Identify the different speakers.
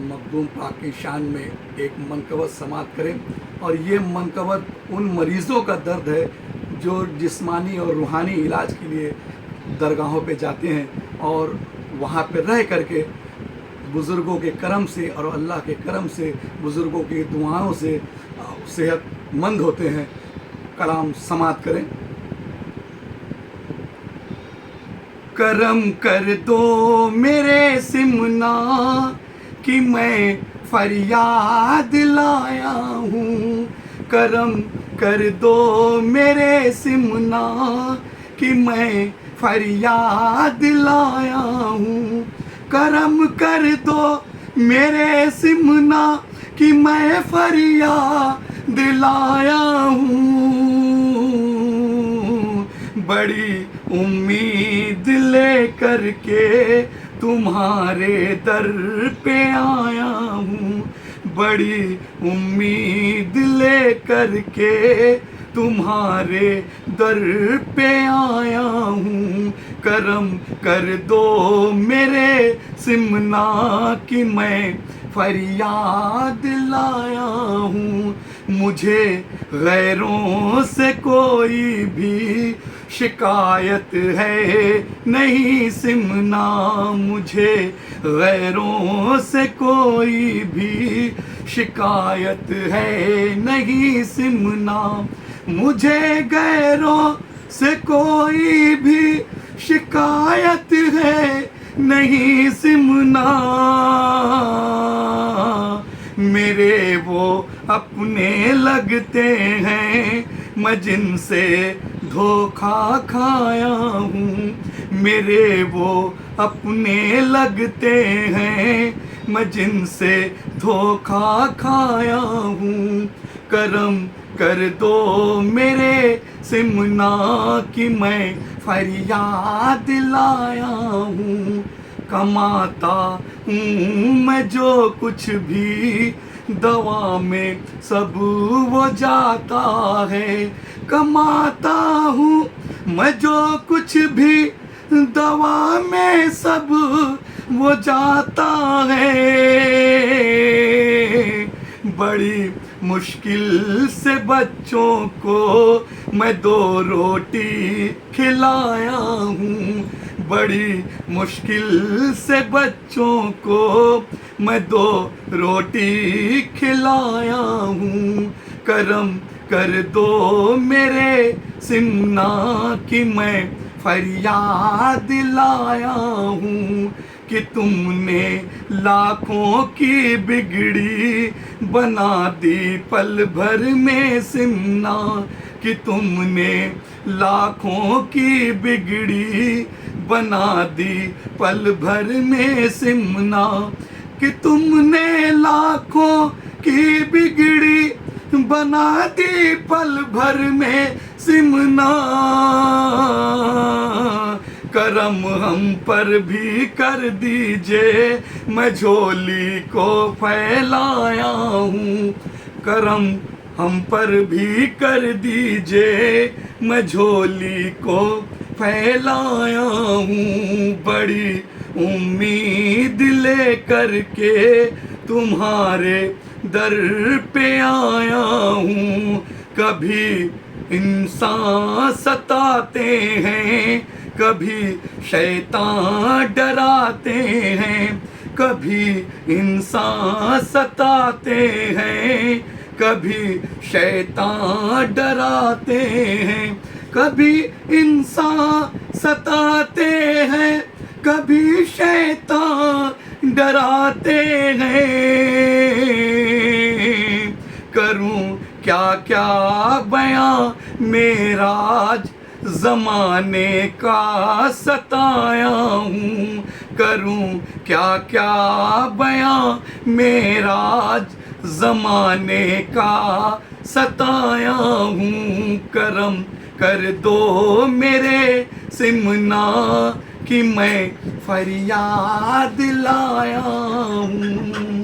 Speaker 1: मखदूम पाक की शान में एक मनकबत समात करें। और ये मनकबत उन मरीज़ों का दर्द है जो जिस्मानी और रूहानी इलाज के लिए दरगाहों पे जाते हैं और वहाँ पे रह करके बुज़ुर्गों के करम से और अल्लाह के करम से, बुज़ुर्गों की दुआओं से सेहतमंद होते हैं। कलाम समात करें। करम कर दो मेरे सिमना कि मैं फरियाद लाया हूँ। करम कर दो मेरे सिमना कि मैं फरियाद लाया हूँ। करम कर दो मेरे सिमना कि मैं फरियाद लाया हूँ। बड़ी उम्मीद लेकर के तुम्हारे दर पे आया हूँ। बड़ी उम्मीद लेकर के तुम्हारे दर पे आया हूँ। करम कर दो मेरे सिमना कि मैं फरियाद लाया हूँ। मुझे गैरों से कोई भी शिकायत है नहीं सिमना। मुझे गैरों से कोई भी शिकायत है नहीं सिमना। मुझे गैरों से कोई भी शिकायत है नहीं सिमना। मेरे वो अपने लगते हैं मैं जिनसे धोखा खाया हूँ। मेरे वो अपने लगते हैं मैं जिनसे धोखा खाया हूँ। करम कर दो मेरे सिमना कि मैं फरियाद लाया हूँ। कमाता हूँ मैं जो कुछ भी दवा में सब वो जाता है। कमाता हूँ मैं जो कुछ भी दवा में सब वो जाता है। बड़ी मुश्किल से बच्चों को मैं 2 रोटी खिलाया हूँ। बड़ी मुश्किल से बच्चों को मैं 2 रोटी खिलाया हूँ। करम कर दो मेरे सिमना कि मैं फरियाद लाया हूँ। कि तुमने लाखों की बिगड़ी बना दी पल भर में सिमना। कि तुमने लाखों की बिगड़ी बना दी पल भर में सिमना। कि तुमने लाखों की बिगड़ी बना दी पल भर में सिमना। करम हम पर भी कर दीजिए मैं झोली को फैलाया हूँ। करम हम पर भी कर दीजिए मैं झोली को फैलाया हूँ। बड़ी उम्मीद लेकर के तुम्हारे दर पे आया हूँ। कभी इंसान सताते हैं, कभी शैतान डराते हैं। कभी इंसान सताते हैं, कभी शैतान डराते हैं। कभी इंसान सताते हैं, कभी शैतान डराते हैं। करूं क्या क्या बयां मेरा आज ज़माने का सताया हूँ। करूं क्या क्या बयां मेरा आज ज़माने का सताया हूँ। करम कर दो मेरे सिमना कि मैं फरियाद लाया हूँ।